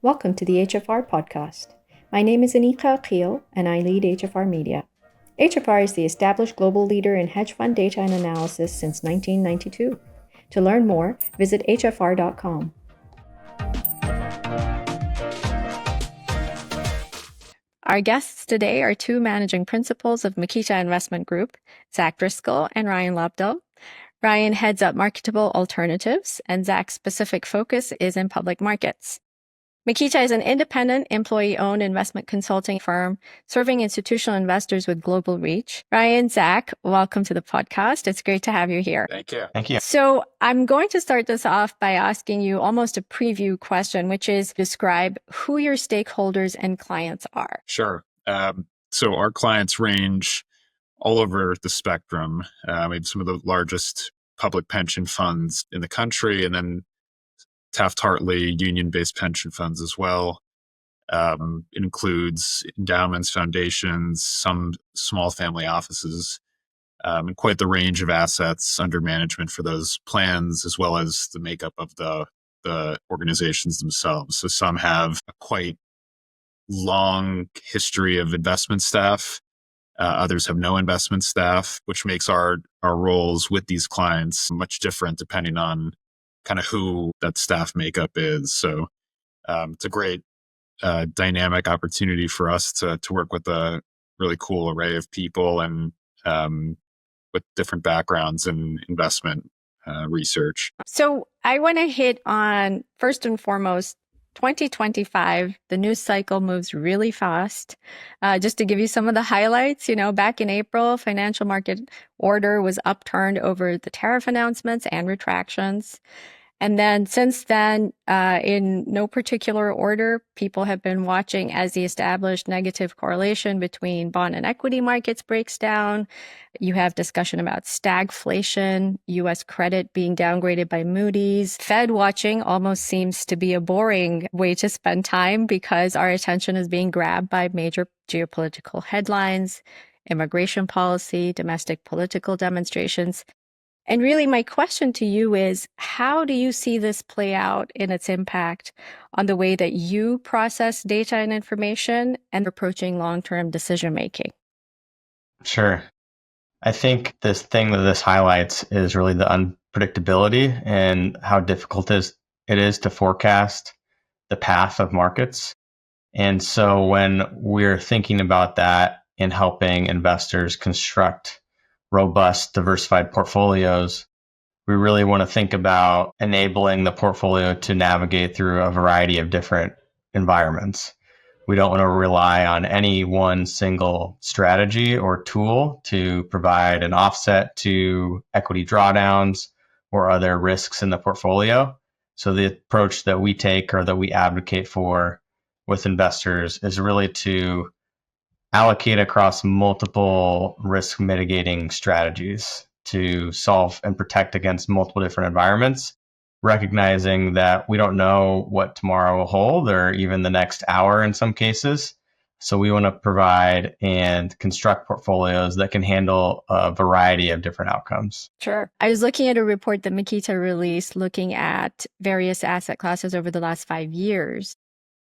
Welcome to the HFR Podcast. My name is Anika Akil, and I lead HFR Media. HFR is the established global leader in hedge fund data and analysis since 1992. To learn more, visit hfr.com. Our guests today are two managing principals of Meketa Investment Group, Zack Driscoll and Ryan Lobdell. Ryan heads up marketable alternatives, and Zack's specific focus is in public markets. Meketa is an independent, employee-owned investment consulting firm serving institutional investors with global reach. Ryan, Zack, welcome to the podcast. It's great to have you here. Thank you. Thank you. So I'm going to start this off by asking you almost a preview question, which is describe who your stakeholders and clients are. Sure. So our clients range all over the spectrum. We have some of the largest public pension funds in the country, and then Taft-Hartley union-based pension funds as well. It includes endowments, foundations, some small family offices, and quite the range of assets under management for those plans, as well as the makeup of the organizations themselves. So some have a quite long history of investment staff. Others have no investment staff, which makes our roles with these clients much different depending on kind of who that staff makeup is. So it's a great dynamic opportunity for us to work with a really cool array of people and with different backgrounds in investment research. So I want to hit on, first and foremost, 2025, the news cycle moves really fast. Just to give you some of the highlights, back in April, financial market order was upturned over the tariff announcements and retractions. And then since then, in no particular order, people have been watching as the established negative correlation between bond and equity markets breaks down. You have discussion about stagflation, U.S. credit being downgraded by Moody's. Fed watching almost seems to be a boring way to spend time because our attention is being grabbed by major geopolitical headlines, immigration policy, domestic political demonstrations. And really, my question to you is, how do you see this play out in its impact on the way that you process data and information and approaching long-term decision-making? Sure. I think this thing that this highlights is really the unpredictability and how difficult it is to forecast the path of markets. And so when we're thinking about that and helping investors construct robust, diversified portfolios, we really want to think about enabling the portfolio to navigate through a variety of different environments. We don't want to rely on any one single strategy or tool to provide an offset to equity drawdowns or other risks in the portfolio. So the approach that we take or that we advocate for with investors is really to allocate across multiple risk mitigating strategies to solve and protect against multiple different environments, recognizing that we don't know what tomorrow will hold or even the next hour in some cases. So we want to provide and construct portfolios that can handle a variety of different outcomes. Sure. I was looking at a report that Meketa released looking at various asset classes over the last 5 years.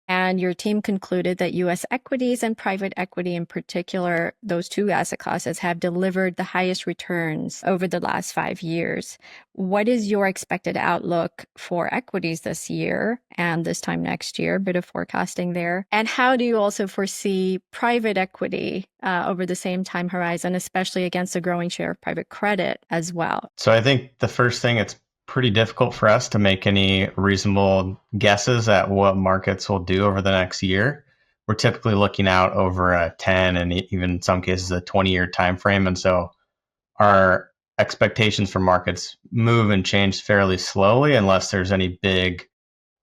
And your team concluded that U.S. equities and private equity in particular, those two asset classes have delivered the highest returns over the last 5 years. What is your expected outlook for equities this year and this time next year? A bit of forecasting there. And how do you also foresee private equity over the same time horizon, especially against a growing share of private credit as well? So I think the first thing, it's pretty difficult for us to make any reasonable guesses at what markets will do over the next year. We're typically looking out over a 10 and even in some cases a 20-year time frame. And so our expectations for markets move and change fairly slowly unless there's any big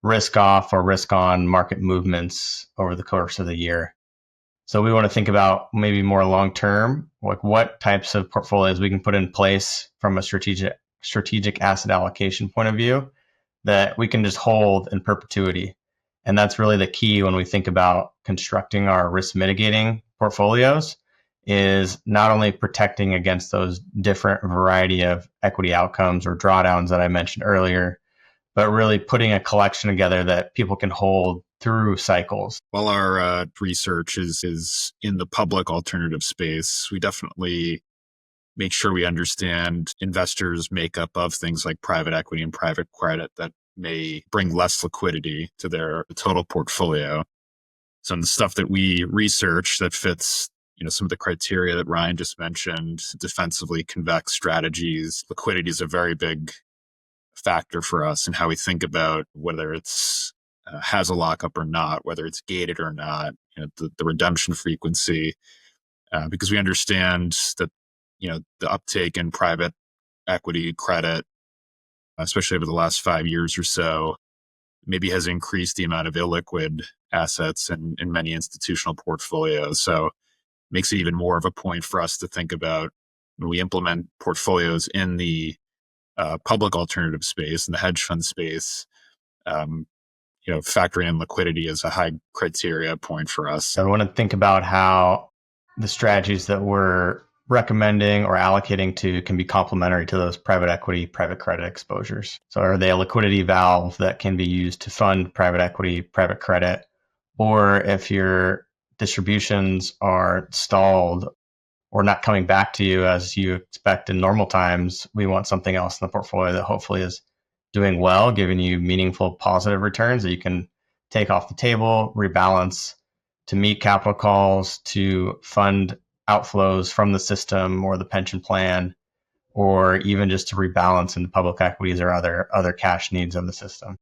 risk off or risk on market movements over the course of the year. So we want to think about maybe more long term, like what types of portfolios we can put in place from a strategic asset allocation point of view that we can just hold in perpetuity. And that's really the key when we think about constructing our risk mitigating portfolios, is not only protecting against those different variety of equity outcomes or drawdowns that I mentioned earlier, but really putting a collection together that people can hold through cycles. While our research is in the public alternative space, we definitely make sure we understand investors' makeup of things like private equity and private credit that may bring less liquidity to their total portfolio. So the stuff that we research that fits, some of the criteria that Ryan just mentioned, defensively convex strategies, liquidity is a very big factor for us in how we think about whether it's has a lockup or not, whether it's gated or not, the redemption frequency, because we understand that, the uptake in private equity credit, especially over the last 5 years or so, maybe has increased the amount of illiquid assets in many institutional portfolios. So it makes it even more of a point for us to think about when we implement portfolios in the public alternative space and the hedge fund space, factoring in liquidity is a high criteria point for us. So I want to think about how the strategies that we're recommending or allocating to can be complementary to those private equity, private credit exposures. So are they a liquidity valve that can be used to fund private equity, private credit? Or if your distributions are stalled or not coming back to you as you expect in normal times, we want something else in the portfolio that hopefully is doing well, giving you meaningful positive returns that you can take off the table, rebalance to meet capital calls, to fund outflows from the system or the pension plan, or even just to rebalance into public equities or other cash needs of the system.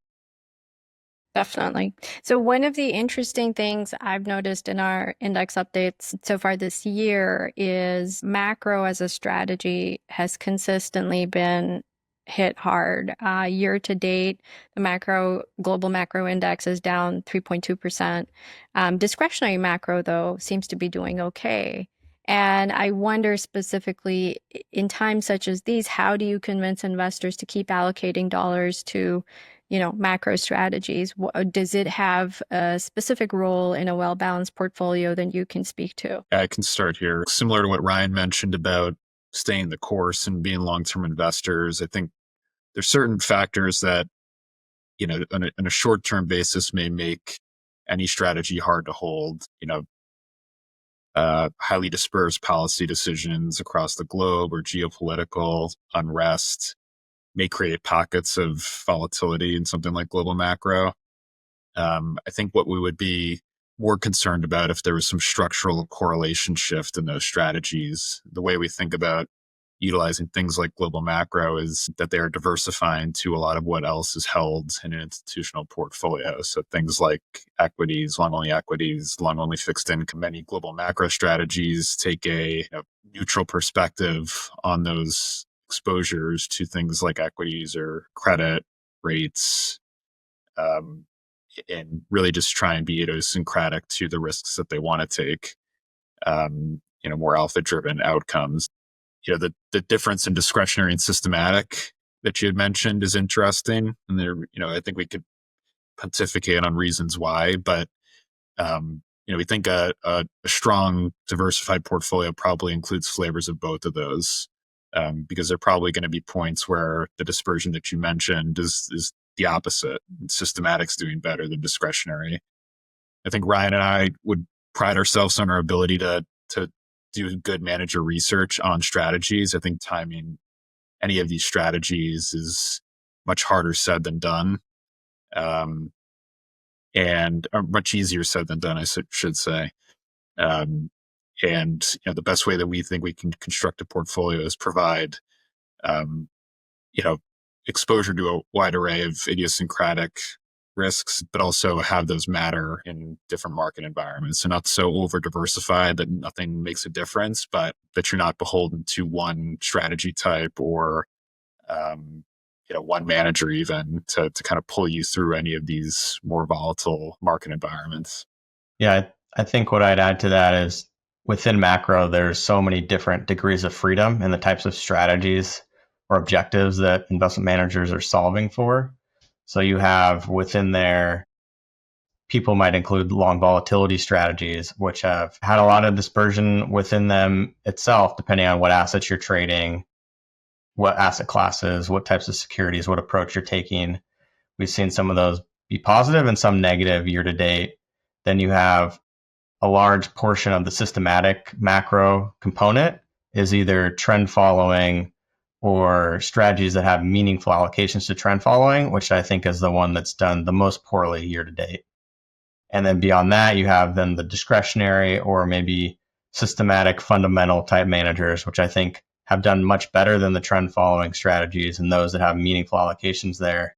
Definitely. So one of the interesting things I've noticed in our index updates so far this year is macro as a strategy has consistently been hit hard. Year to date, the global macro index is down 3.2%. Discretionary macro, though, seems to be doing okay. And I wonder specifically in times such as these, how do you convince investors to keep allocating dollars to, macro strategies? Does it have a specific role in a well-balanced portfolio that you can speak to? I can start here. Similar to what Ryan mentioned about staying the course and being long-term investors, I think there's certain factors that, on a short-term basis may make any strategy hard to hold. Highly dispersed policy decisions across the globe or geopolitical unrest may create pockets of volatility in something like global macro. I think what we would be more concerned about if there was some structural correlation shift in those strategies. The way we think about utilizing things like global macro is that they are diversifying to a lot of what else is held in an institutional portfolio. So things like equities, long only fixed income. Many global macro strategies take a neutral perspective on those exposures to things like equities or credit rates, and really just try and be idiosyncratic to the risks that they want to take, more alpha-driven outcomes. The difference in discretionary and systematic that you had mentioned is interesting. And there, I think we could pontificate on reasons why, but, we think a strong diversified portfolio probably includes flavors of both of those, because there are probably going to be points where the dispersion that you mentioned is the opposite. Systematic's doing better than discretionary. I think Ryan and I would pride ourselves on our ability to do good manager research on strategies. I think timing any of these strategies is much harder said than done, and much easier said than done, I should say. And the best way that we think we can construct a portfolio is provide, exposure to a wide array of idiosyncratic risks, but also have those matter in different market environments. So not so over diversified that nothing makes a difference, but that you're not beholden to one strategy type or, one manager even to kind of pull you through any of these more volatile market environments. Yeah, I think what I'd add to that is within macro, there's so many different degrees of freedom in the types of strategies or objectives that investment managers are solving for. So you have within there, people might include long volatility strategies, which have had a lot of dispersion within them itself, depending on what assets you're trading, what asset classes, what types of securities, what approach you're taking. We've seen some of those be positive and some negative year to date. Then you have a large portion of the systematic macro component is either trend following or strategies that have meaningful allocations to trend following, which I think is the one that's done the most poorly year to date. And then beyond that, you have then the discretionary or maybe systematic fundamental type managers, which I think have done much better than the trend following strategies and those that have meaningful allocations there.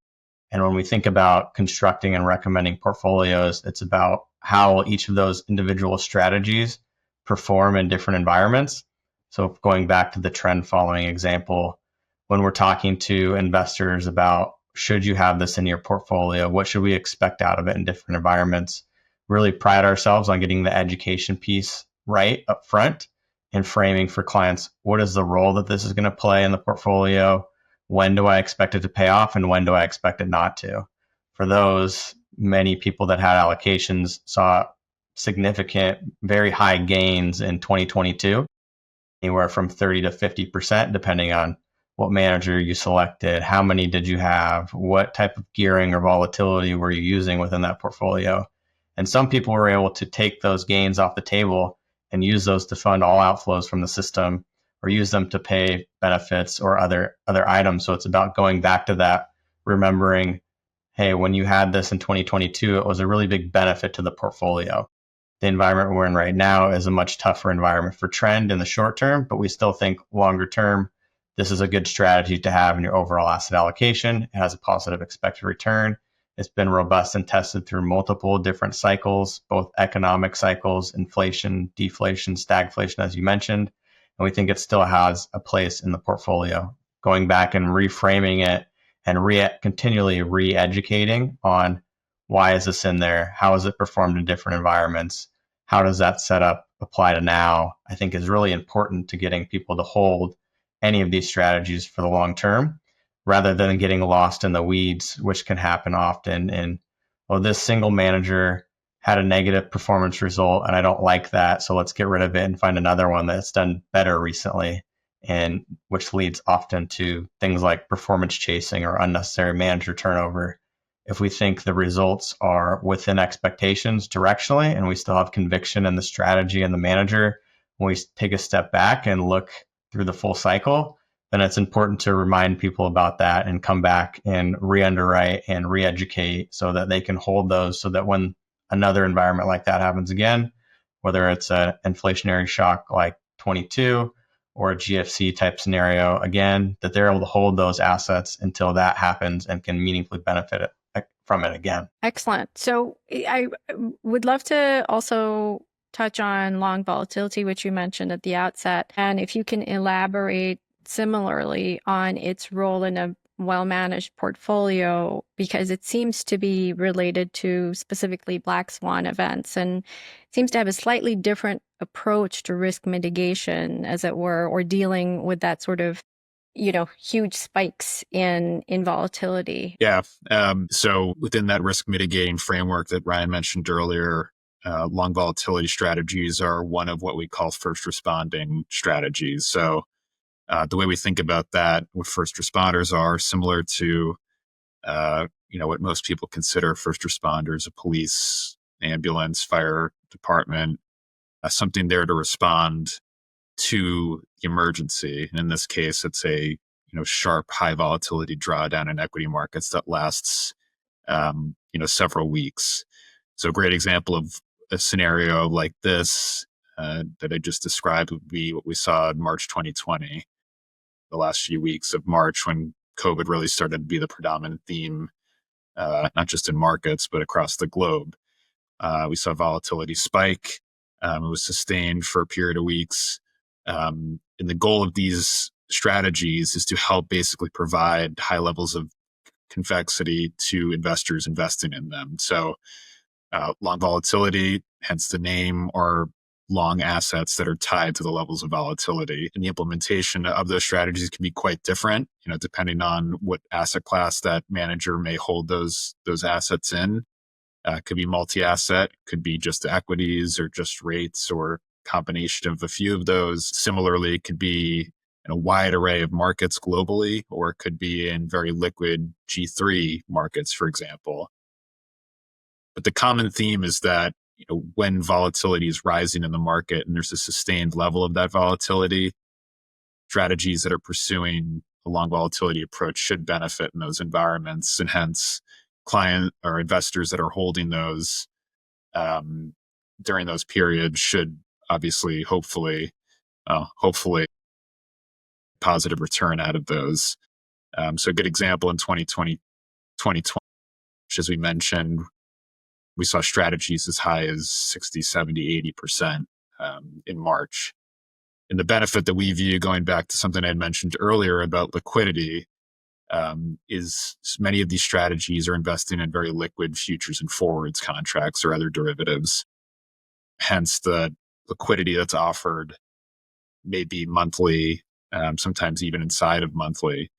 And when we think about constructing and recommending portfolios, it's about how each of those individual strategies perform in different environments. So going back to the trend following example, when we're talking to investors about should you have this in your portfolio, what should we expect out of it in different environments, really pride ourselves on getting the education piece right up front and framing for clients, what is the role that this is going to play in the portfolio? When do I expect it to pay off and when do I expect it not to? For those, many people that had allocations saw significant, very high gains in 2022, anywhere from 30 to 50%, depending on what manager you selected, how many did you have, what type of gearing or volatility were you using within that portfolio. And some people were able to take those gains off the table and use those to fund all outflows from the system or use them to pay benefits or other items. So it's about going back to that, remembering, hey, when you had this in 2022, it was a really big benefit to the portfolio. The environment we're in right now is a much tougher environment for trend in the short term, but we still think longer term, this is a good strategy to have in your overall asset allocation. It has a positive expected return. It's been robust and tested through multiple different cycles, both economic cycles, inflation, deflation, stagflation, as you mentioned. And we think it still has a place in the portfolio. Going back and reframing it and continually re-educating on why is this in there? How has it performed in different environments? How does that setup apply to now? I think is really important to getting people to hold any of these strategies for the long term, rather than getting lost in the weeds, which can happen often. And, well, this single manager had a negative performance result and I don't like that, so let's get rid of it and find another one that's done better recently, and which leads often to things like performance chasing or unnecessary manager turnover. If we think the results are within expectations directionally and we still have conviction in the strategy and the manager, when we take a step back and look through the full cycle, then it's important to remind people about that and come back and re-underwrite and re-educate so that they can hold those, so that when another environment like that happens again, whether it's an inflationary shock like 22 or a GFC type scenario again, that they're able to hold those assets until that happens and can meaningfully benefit from it again. Excellent. So I would love to also touch on long volatility, which you mentioned at the outset. And if you can elaborate similarly on its role in a well-managed portfolio, because it seems to be related to specifically black swan events and seems to have a slightly different approach to risk mitigation, as it were, or dealing with that sort of, huge spikes in volatility. Yeah. So within that risk mitigating framework that Ryan mentioned earlier, long volatility strategies are one of what we call first responding strategies. So the way we think about that with first responders are similar to, what most people consider first responders: a police, ambulance, fire department, something there to respond to the emergency. And in this case, it's a sharp, high volatility drawdown in equity markets that lasts several weeks. So a great example of a scenario like this that I just described would be what we saw in March 2020, the last few weeks of March, when COVID really started to be the predominant theme, not just in markets, but across the globe. We saw volatility spike. It was sustained for a period of weeks. And the goal of these strategies is to help basically provide high levels of convexity to investors investing in them. So long volatility, hence the name, are long assets that are tied to the levels of volatility. And the implementation of those strategies can be quite different, depending on what asset class that manager may hold those assets in. Could be multi-asset, could be just equities or just rates or combination of a few of those. Similarly, it could be in a wide array of markets globally, or it could be in very liquid G3 markets, for example. But the common theme is that when volatility is rising in the market and there's a sustained level of that volatility, strategies that are pursuing a long volatility approach should benefit in those environments, and hence client or investors that are holding those during those periods should obviously, hopefully positive return out of those. So a good example in 2020, which as we mentioned, we saw strategies as high as 60, 70, 80% in March. And the benefit that we view, going back to something I had mentioned earlier about liquidity, is many of these strategies are investing in very liquid futures and forwards contracts or other derivatives. Hence, the liquidity that's offered may be monthly, sometimes even inside of monthly,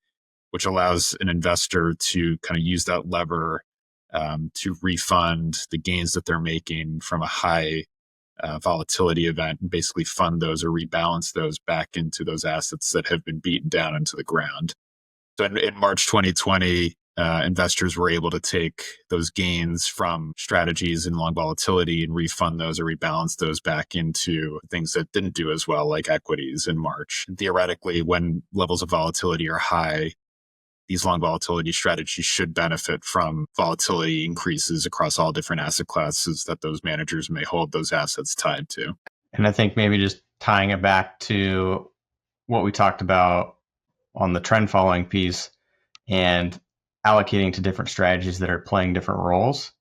which allows an investor to kind of use that lever to refund the gains that they're making from a high volatility event, and basically fund those or rebalance those back into those assets that have been beaten down into the ground. So in March 2020, investors were able to take those gains from strategies in long volatility and refund those or rebalance those back into things that didn't do as well, like equities in March. And theoretically, when levels of volatility are high, these long volatility strategies should benefit from volatility increases across all different asset classes that those managers may hold those assets tied to. And I think maybe just tying it back to what we talked about on the trend following piece and allocating to different strategies that are playing different roles.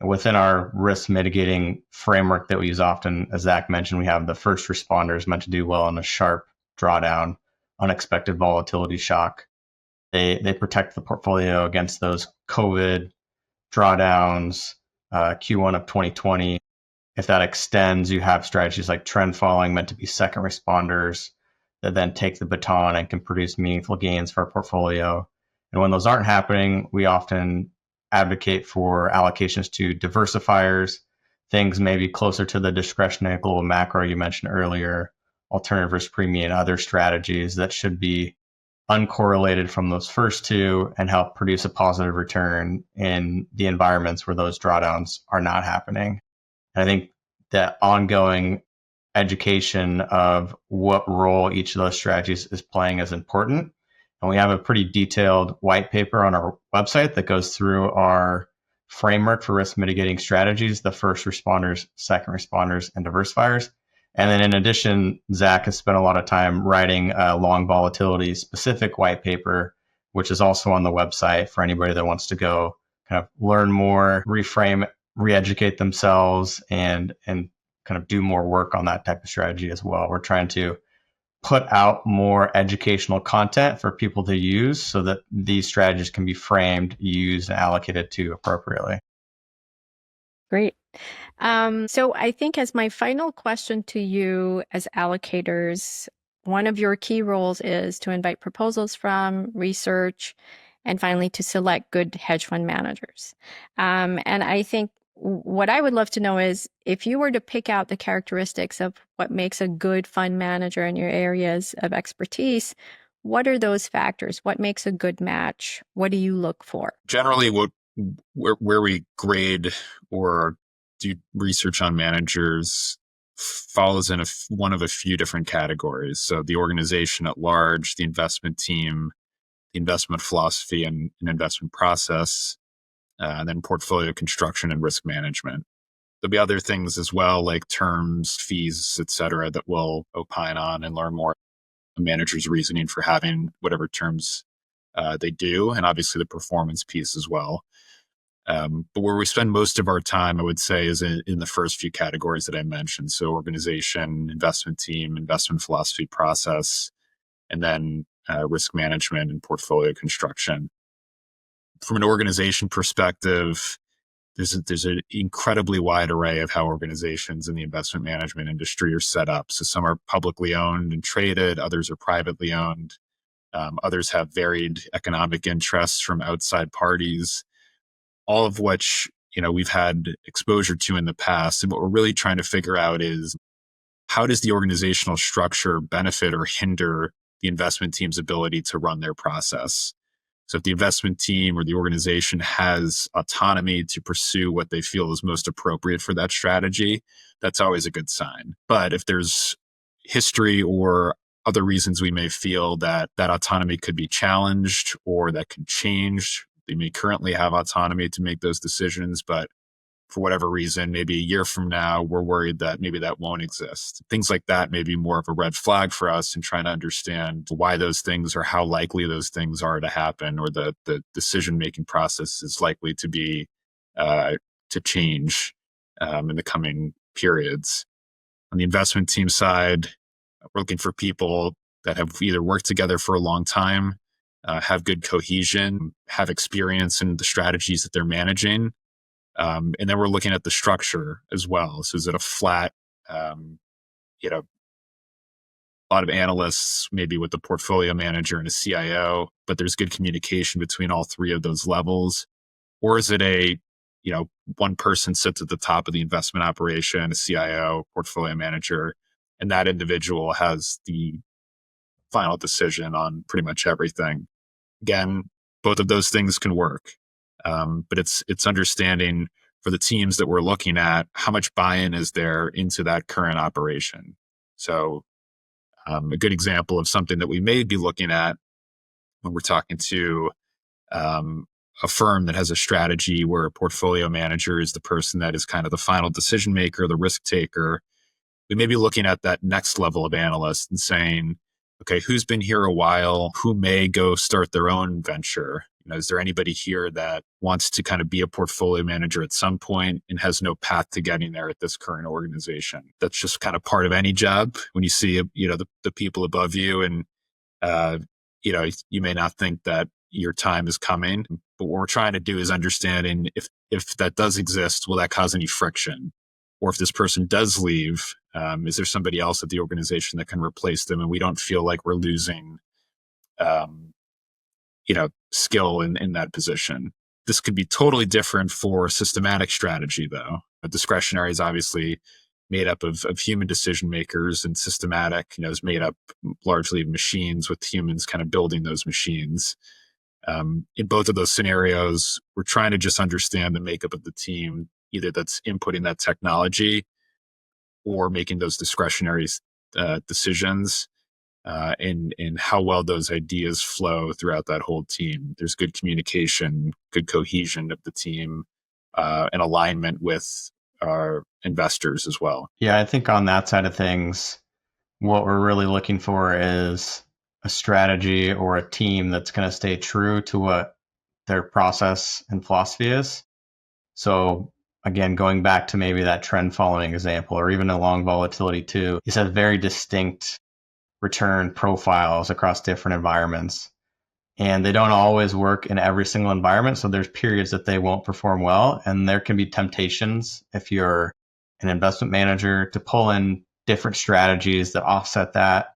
And within our risk mitigating framework that we use often, as Zack mentioned, we have the first responders meant to do well in a sharp drawdown, unexpected volatility shock. They protect the portfolio against those COVID drawdowns, Q1 of 2020. If that extends, you have strategies like trend following meant to be second responders that then take the baton and can produce meaningful gains for our portfolio. And when those aren't happening, we often advocate for allocations to diversifiers, things maybe closer to the discretionary global macro you mentioned earlier, alternative risk premium, and other strategies that should be uncorrelated from those first two and help produce a positive return in the environments where those drawdowns are not happening. And I think that ongoing education of what role each of those strategies is playing is important. And we have a pretty detailed white paper on our website that goes through our framework for risk mitigating strategies, the first responders, second responders, and diversifiers. And then in addition, Zack has spent a lot of time writing a long volatility specific white paper, which is also on the website for anybody that wants to go kind of learn more, reframe, re-educate themselves, and kind of do more work on that type of strategy as well. We're trying to put out more educational content for people to use so that these strategies can be framed, used, and allocated to appropriately. Great. So I think as my final question to you as allocators, one of your key roles is to invite proposals from research and finally to select good hedge fund managers. And I think what I would love to know is if you were to pick out the characteristics of what makes a good fund manager in your areas of expertise, what are those factors? What makes a good match? What do you look for? Generally, where we grade or do research on managers falls in one of a few different categories. So the organization at large, the investment team, the investment philosophy and investment process, and then portfolio construction and risk management. There'll be other things as well, like terms, fees, et cetera, that we'll opine on and learn more a manager's reasoning for having whatever terms they do, and obviously the performance piece as well. But where we spend most of our time, I would say, is in the first few categories that I mentioned. So organization, investment team, investment philosophy, process, and then risk management and portfolio construction. From an organization perspective, there's an incredibly wide array of how organizations in the investment management industry are set up. So some are publicly owned and traded, others are privately owned. Others have varied economic interests from outside parties, all of which, we've had exposure to in the past. And what we're really trying to figure out is how does the organizational structure benefit or hinder the investment team's ability to run their process. So if the investment team or the organization has autonomy to pursue what they feel is most appropriate for that strategy, that's always a good sign. But if there's history or other reasons we may feel that that autonomy could be challenged or that could change, they may currently have autonomy to make those decisions, but for whatever reason, maybe a year from now, we're worried that maybe that won't exist. Things like that may be more of a red flag for us in trying to understand why those things or how likely those things are to happen, or the decision-making process is likely to be to change in the coming periods. On the investment team side, we're looking for people that have either worked together for a long time, have good cohesion, have experience in the strategies that they're managing. And then we're looking at the structure as well. So is it a flat, a lot of analysts, maybe with the portfolio manager and a CIO, but there's good communication between all three of those levels? Or is it one person sits at the top of the investment operation, a CIO, portfolio manager, and that individual has the final decision on pretty much everything? Again, both of those things can work. But it's understanding for the teams that we're looking at, how much buy-in is there into that current operation. So a good example of something that we may be looking at when we're talking to a firm that has a strategy where a portfolio manager is the person that is kind of the final decision maker, the risk taker. We may be looking at that next level of analyst and saying, okay, who's been here a while? Who may go start their own venture? Is there anybody here that wants to kind of be a portfolio manager at some point and has no path to getting there at this current organization? That's just kind of part of any job. When you see, the people above you, and you may not think that your time is coming, but what we're trying to do is understanding if that does exist, will that cause any friction? Or if this person does leave, is there somebody else at the organization that can replace them, and we don't feel like we're losing skill in that position? This could be totally different for systematic strategy, though. Discretionary is obviously made up of human decision makers, and systematic, is made up largely of machines, with humans kind of building those machines. In both of those scenarios, we're trying to just understand the makeup of the team, either that's inputting that technology or making those discretionary decisions, and how well those ideas flow throughout that whole team. There's good communication, good cohesion of the team, and alignment with our investors as well. Yeah, I think on that side of things, what we're really looking for is a strategy or a team that's going to stay true to what their process and philosophy is. So again, going back to maybe that trend following example, or even a long volatility too, these have very distinct return profiles across different environments. And they don't always work in every single environment. So there's periods that they won't perform well. And there can be temptations, if you're an investment manager, to pull in different strategies that offset that.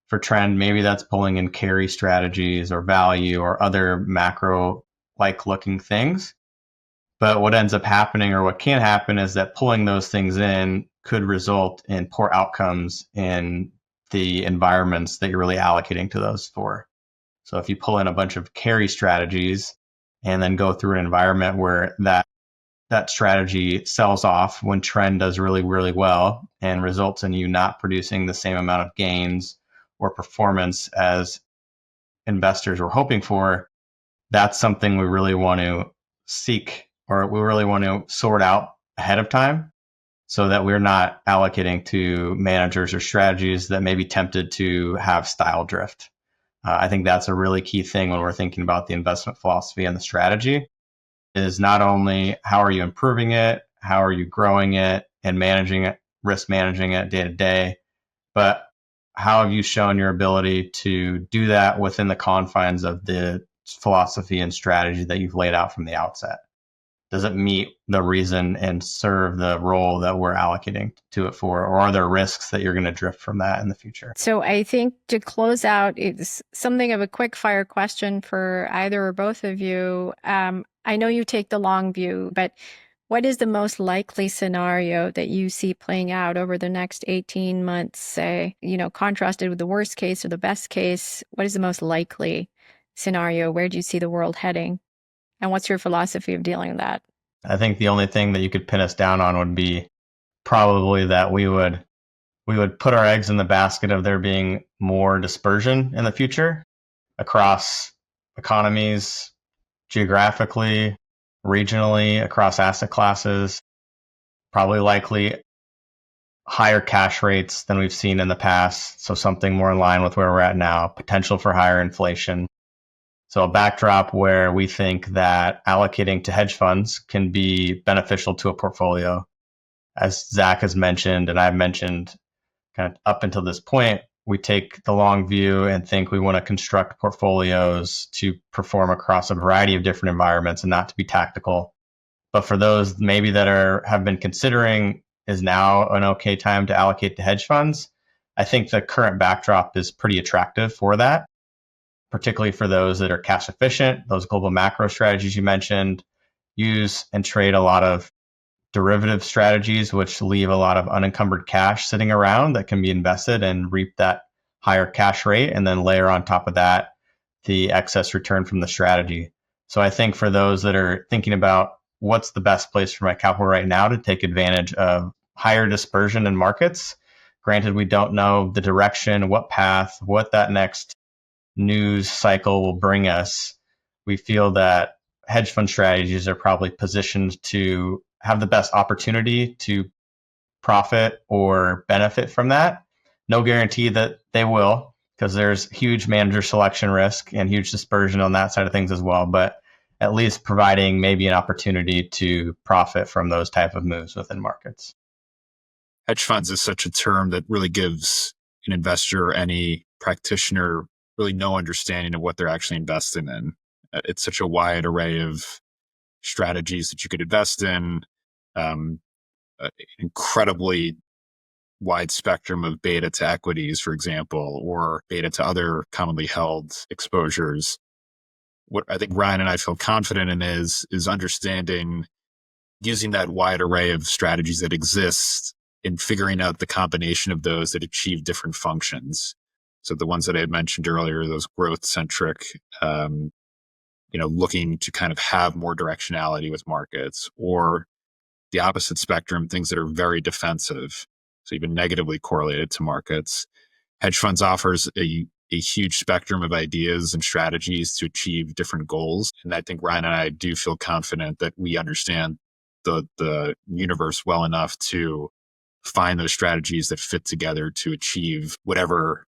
For trend, maybe that's pulling in carry strategies or value or other macro-like looking things. But what ends up happening, or what can happen, is that pulling those things in could result in poor outcomes in the environments that you're really allocating to those for. So if you pull in a bunch of carry strategies and then go through an environment where that strategy sells off when trend does really, really well, and results in you not producing the same amount of gains or performance as investors were hoping for, that's something we really want to seek, or we really want to sort out ahead of time, so that we're not allocating to managers or strategies that may be tempted to have style drift. I think that's a really key thing when we're thinking about the investment philosophy and the strategy, is not only how are you improving it, how are you growing it and managing it, risk managing it day to day, but how have you shown your ability to do that within the confines of the philosophy and strategy that you've laid out from the outset? Does it meet the reason and serve the role that we're allocating to it for? Or are there risks that you're going to drift from that in the future? So I think to close out, it's something of a quick fire question for either or both of you. I know you take the long view, but What is the most likely scenario that you see playing out over the next 18 months, say, contrasted with the worst case or the best case? What is the most likely scenario? Where do you see the world heading? And what's your philosophy of dealing with that? I think the only thing that you could pin us down on would be probably that we would put our eggs in the basket of there being more dispersion in the future across economies, geographically, regionally, across asset classes, probably likely higher cash rates than we've seen in the past. So something more in line with where we're at now, potential for higher inflation. So a backdrop where we think that allocating to hedge funds can be beneficial to a portfolio. As Zack has mentioned, and I've mentioned kind of up until this point, we take the long view and think we want to construct portfolios to perform across a variety of different environments and not to be tactical. But for those maybe that have been considering, is now an okay time to allocate to hedge funds? I think the current backdrop is pretty attractive for that, particularly for those that are cash efficient, those global macro strategies you mentioned, use and trade a lot of derivative strategies, which leave a lot of unencumbered cash sitting around that can be invested and reap that higher cash rate, and then layer on top of that the excess return from the strategy. So I think for those that are thinking about what's the best place for my capital right now to take advantage of higher dispersion in markets, granted, we don't know the direction, what path, what that next news cycle will bring us. We feel that hedge fund strategies are probably positioned to have the best opportunity to profit or benefit from that. No guarantee that they will, because there's huge manager selection risk and huge dispersion on that side of things as well, but at least providing maybe an opportunity to profit from those type of moves within markets. Hedge funds is such a term that really gives an investor or any practitioner really no understanding of what they're actually investing in. It's such a wide array of strategies that you could invest in, incredibly wide spectrum of beta to equities, for example, or beta to other commonly held exposures. What I think Ryan and I feel confident in is understanding, using that wide array of strategies that exist and figuring out the combination of those that achieve different functions. So the ones that I had mentioned earlier, those growth-centric, looking to kind of have more directionality with markets, or the opposite spectrum, things that are very defensive, so even negatively correlated to markets. Hedge funds offers a huge spectrum of ideas and strategies to achieve different goals. And I think Ryan and I do feel confident that we understand the universe well enough to find those strategies that fit together to achieve whatever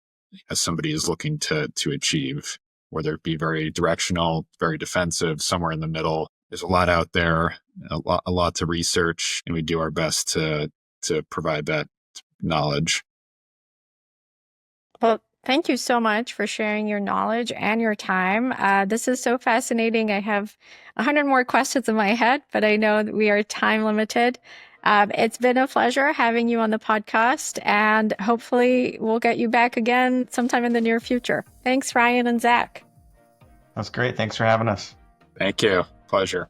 somebody is looking to achieve, whether it be very directional, very defensive, somewhere in the middle. There's a lot out there, a lot to research, and we do our best to provide that knowledge. Well, thank you so much for sharing your knowledge and your time. This is so fascinating. I have 100 more questions in my head, but I know that we are time limited. It's been a pleasure having you on the podcast, and hopefully we'll get you back again sometime in the near future. Thanks, Ryan and Zack. That's great. Thanks for having us. Thank you. Pleasure.